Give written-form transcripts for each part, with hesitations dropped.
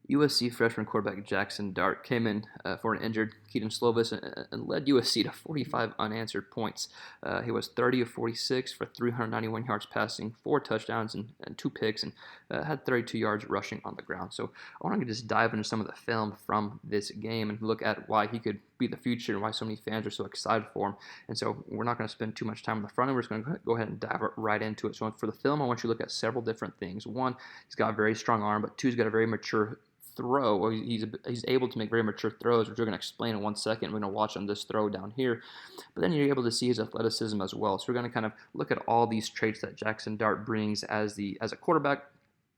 USC freshman quarterback Jaxson Dart came in for an injured Keaton Slovis and led USC to 45 unanswered points. He was 30 of 46 for 391 yards passing, 4 touchdowns, and 2 picks, and had 32 yards rushing on the ground. So I want to just dive into some of the film from this game and look at why he could be the future and why so many fans are so excited for him. And so we're not going to spend too much time on the front end. We're just going to go ahead and dive right into it. So for the film, I want you to look at several different things. One, he's got a very strong arm, but two, he's got a very mature throw, or he's able to make very mature throws, which we're going to explain in 1 second. We're going to watch on this throw down here, but then you're able to see his athleticism as well. So we're going to kind of look at all these traits that Jaxson Dart brings as a quarterback.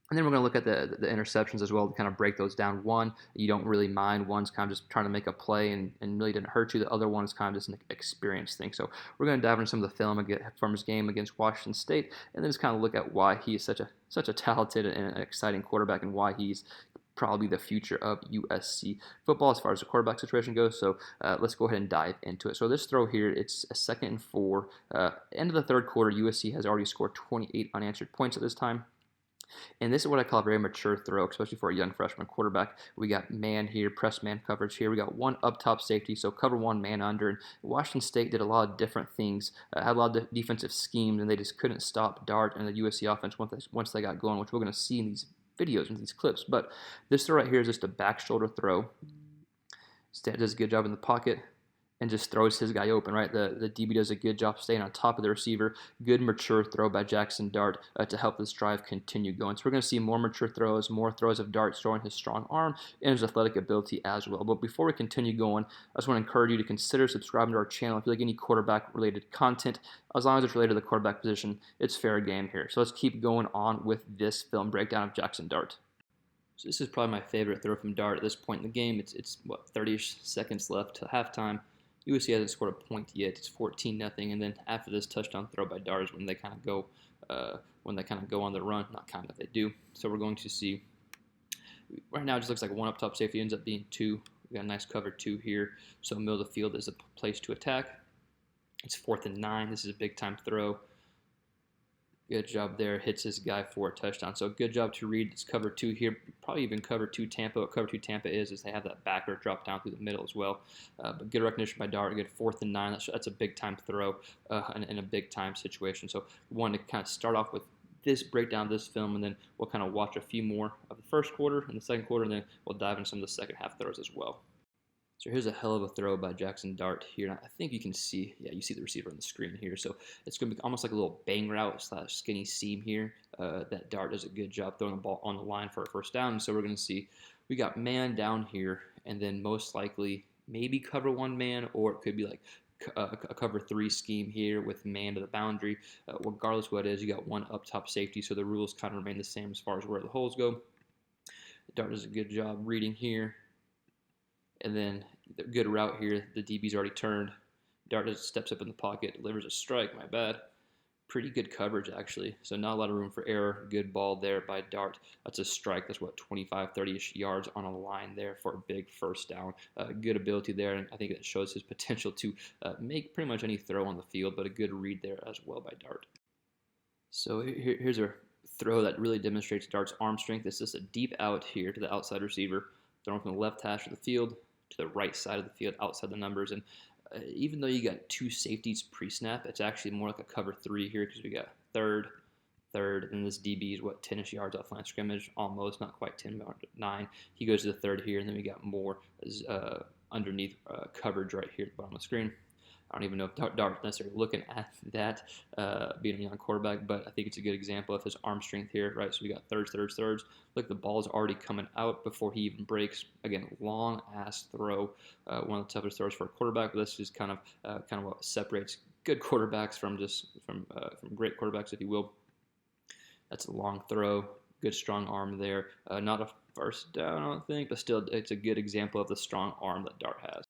And then we're going to look at the interceptions as well to kind of break those down. One, you don't really mind. One's kind of just trying to make a play and really didn't hurt you. The other one is kind of just an experience thing. So we're going to dive into some of the film from his game against Washington State, and then just kind of look at why he is such a talented and exciting quarterback and why he's probably the future of USC football as far as the quarterback situation goes. So let's go ahead and dive into it. So this throw here, it's a 2nd and 4. End of the third quarter, USC has already scored 28 unanswered points at this time. And this is what I call a very mature throw, especially for a young freshman quarterback. We got man here, press man coverage here. We got one up top safety, so cover one man under. And Washington State did a lot of different things, had a lot of defensive schemes, and they just couldn't stop Dart and the USC offense once they got going, which we're going to see in these videos and these clips. But this throw right here is just a back shoulder throw. Stan does a good job in the pocket and just throws his guy open, right? The DB does a good job staying on top of the receiver. Good mature throw by Jaxson Dart to help this drive continue going. So we're going to see more mature throws, more throws of Dart showing his strong arm and his athletic ability as well. But before we continue going, I just want to encourage you to consider subscribing to our channel. If you like any quarterback-related content, as long as it's related to the quarterback position, it's fair game here. So let's keep going on with this film breakdown of Jaxson Dart. So this is probably my favorite throw from Dart at this point in the game. It's what, 30-ish seconds left to halftime. USC hasn't scored a point yet. It's 14-0, and then after this touchdown throw by Dart is when they kind of go on the run. Not kind of, they do. So we're going to see. Right now, it just looks like one up top safety ends up being two. We got a nice cover 2 here. So middle of the field is a place to attack. It's 4th and 9. This is a big time throw. Good job there. Hits his guy for a touchdown. So good job to read this cover 2 here. Probably even cover 2 Tampa. What cover 2 Tampa is they have that backer drop down through the middle as well. But good recognition by Dart. Good 4th and 9. That's a big time throw in a big time situation. So we wanted to kind of start off with this breakdown of this film, and then we'll kind of watch a few more of the first quarter and the second quarter, and then we'll dive into some of the second half throws as well. So here's a hell of a throw by Jaxson Dart here. I think you can see, yeah, you see the receiver on the screen here. So it's going to be almost like a little bang route / skinny seam here. That Dart does a good job throwing the ball on the line for a first down. So we're going to see we got man down here, and then most likely maybe cover 1 man, or it could be like a cover 3 scheme here with man to the boundary. Regardless what it is, you got one up top safety, so the rules kind of remain the same as far as where the holes go. Dart does a good job reading here. And then the good route here, the DB's already turned. Dart just steps up in the pocket, delivers a strike, my bad. Pretty good coverage, actually. So not a lot of room for error. Good ball there by Dart. That's a strike. That's, what, 25, 30-ish yards on a line there for a big first down. Good ability there, and I think it shows his potential to make pretty much any throw on the field, but a good read there as well by Dart. So here's a throw that really demonstrates Dart's arm strength. It's just a deep out here to the outside receiver, thrown from the left hash of the field to the right side of the field, outside the numbers. And even though you got 2 safeties pre-snap, it's actually more like a cover 3 here because we got third, and this DB is, what, 10-ish yards off line scrimmage, almost, not quite 10, but 9. He goes to the third here, and then we got more underneath coverage right here at the bottom of the screen. I don't even know if Dart's necessarily looking at that, being a young quarterback, but I think it's a good example of his arm strength here, right? So we got thirds. Look, the ball's already coming out before he even breaks. Again, long-ass throw, one of the toughest throws for a quarterback, but this is kind of what separates good quarterbacks from great quarterbacks, if you will. That's a long throw, good strong arm there. Not a first down, I don't think, but still it's a good example of the strong arm that Dart has.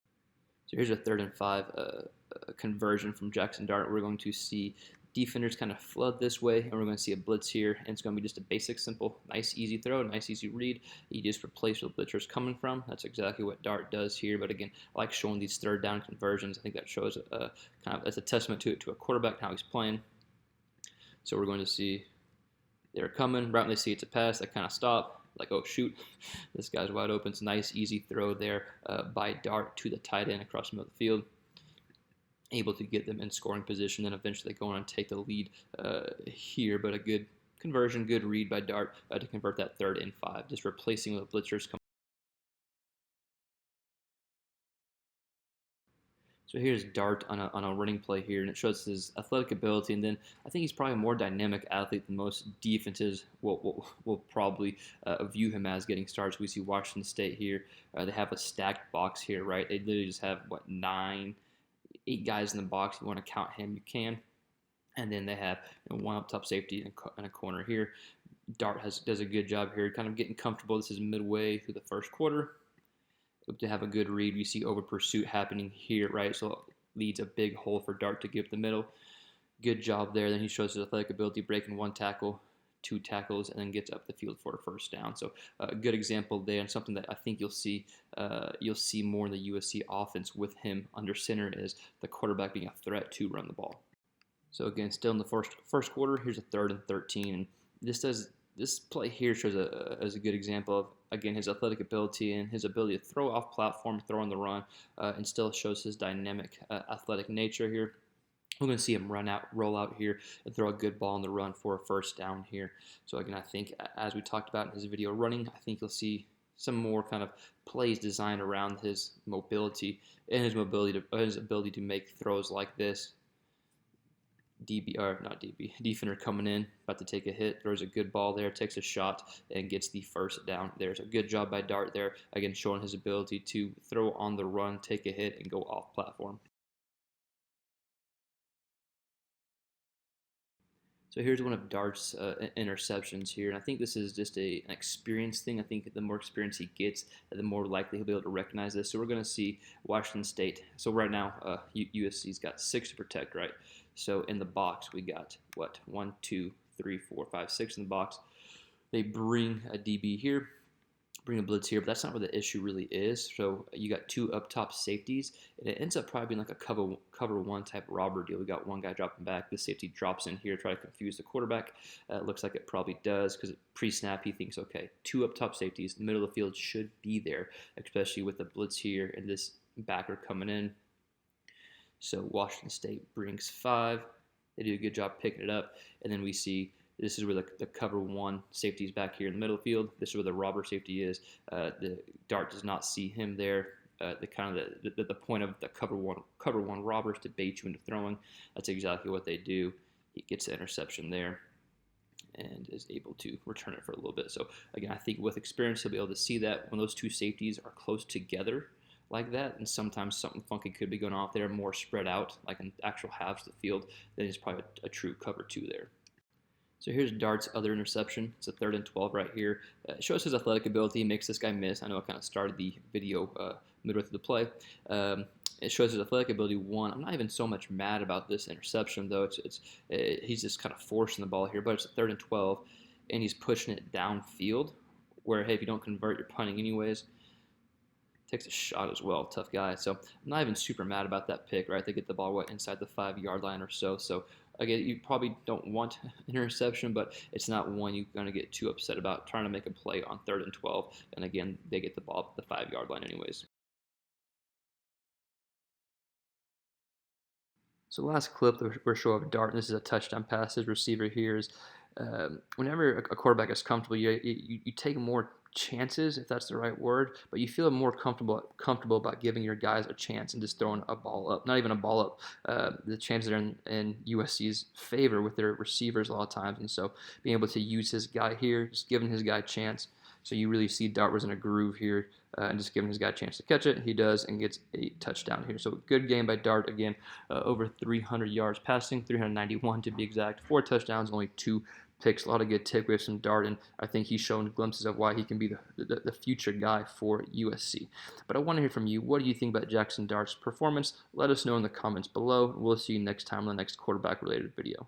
So here's a 3rd and 5 conversion from Jaxson Dart. We're going to see defenders kind of flood this way, and we're going to see a blitz here, and it's going to be just a basic, simple, nice, easy throw, nice, easy read. You just replace where the blitzer's coming from. That's exactly what Dart does here, but again, I like showing these 3rd down conversions. I think that shows as a testament to a quarterback, how he's playing. So we're going to see they're coming, right when they see it's a pass, they kind of stop, like, oh shoot, this guy's wide open. It's a nice, easy throw there by Dart to the tight end across the middle of the field, able to get them in scoring position, then eventually go on and take the lead here. But a good conversion, good read by Dart to convert that 3rd and 5, just replacing the blitzers. So here's Dart on a running play here, and it shows his athletic ability. And then I think he's probably a more dynamic athlete than most defenses will probably view him as getting started. So we see Washington State here. They have a stacked box here, right? They literally just have, 8 guys in the box. If you want to count him, you can. And then they have one up top safety in a corner here. Dart does a good job here, kind of getting comfortable. This is midway through the first quarter. To have a good read, we see over pursuit happening here, right? So it leads a big hole for Dart to get up the middle. Good job there. Then he shows his athletic ability, breaking 1 tackle, 2 tackles, and then gets up the field for a first down. So a good example there, and something that I think you'll see more in the USC offense with him under center is the quarterback being a threat to run the ball. So again, still in the first quarter, here's a 3rd and 13, and this play here shows as a good example of, again, his athletic ability and his ability to throw off platform, throw on the run, and still shows his dynamic athletic nature here. We're going to see him roll out here, and throw a good ball on the run for a first down here. So again, I think as we talked about in his video running, I think you'll see some more kind of plays designed around his mobility and his ability to make throws like this. Defender coming in, about to take a hit, throws a good ball there, takes a shot, and gets the first down. There's a good job by Dart there, again, showing his ability to throw on the run, take a hit, and go off platform. So here's one of Dart's interceptions here, and I think this is just an experience thing. I think the more experience he gets, the more likely he'll be able to recognize this. So we're going to see Washington State. So right now, USC's got 6 to protect, right? So in the box, we got, 1, 2, 3, 4, 5, 6 in the box. They bring a DB here, bring a blitz here, but that's not where the issue really is. So you got 2 up top safeties, and it ends up probably being like a cover 1 type robber deal. We got 1 guy dropping back. The safety drops in here, try to confuse the quarterback. It looks like it probably does, because pre-snap he thinks, okay, 2 up top safeties, the middle of the field should be there, especially with the blitz here and this backer coming in. So Washington State brings 5. They do a good job picking it up, and then we see this is where the cover 1 safety is back here in the middle of the field. This is where the robber safety is. The Dart does not see him there. The point of the cover one robbers to bait you into throwing. That's exactly what they do. He gets the interception there and is able to return it for a little bit. So again, I think with experience he'll be able to see that when those 2 safeties are close together like that, and sometimes something funky could be going off there, more spread out, like in actual halves of the field, then it's probably a true cover 2 there. So here's Dart's other interception. It's a 3rd and 12 right here. It shows his athletic ability, makes this guy miss. I know I kind of started the video midway through the play. It shows his athletic ability 1. I'm not even so much mad about this interception, though. He's just kind of forcing the ball here, but it's a 3rd and 12, and he's pushing it downfield, where, hey, if you don't convert, you're punting anyways. Takes a shot as well, tough guy. So I'm not even super mad about that pick, right? They get the ball inside the 5-yard line or so. So again, you probably don't want an interception, but it's not one you're going to get too upset about trying to make a play on 3rd and 12. And again, they get the ball at the 5-yard line anyways. So last clip, we're showing Dart, and this is a touchdown pass. His receiver here is, whenever a quarterback is comfortable, you take more chances, if that's the right word, but you feel more comfortable about giving your guys a chance and just throwing a ball up. Not even a ball up. The chances are in USC's favor with their receivers a lot of times, and so being able to use his guy here, just giving his guy a chance. So you really see Dart was in a groove here, and just giving his guy a chance to catch it. He does, and gets a touchdown here. So good game by Dart again. Over 300 yards passing, 391 to be exact. 4 touchdowns, only 2 picks. A lot of good takeaways from Dart, and I think he's shown glimpses of why he can be the future guy for USC. But I want to hear from you. What do you think about Jaxson Dart's performance? Let us know in the comments below. We'll see you next time on the next quarterback-related video.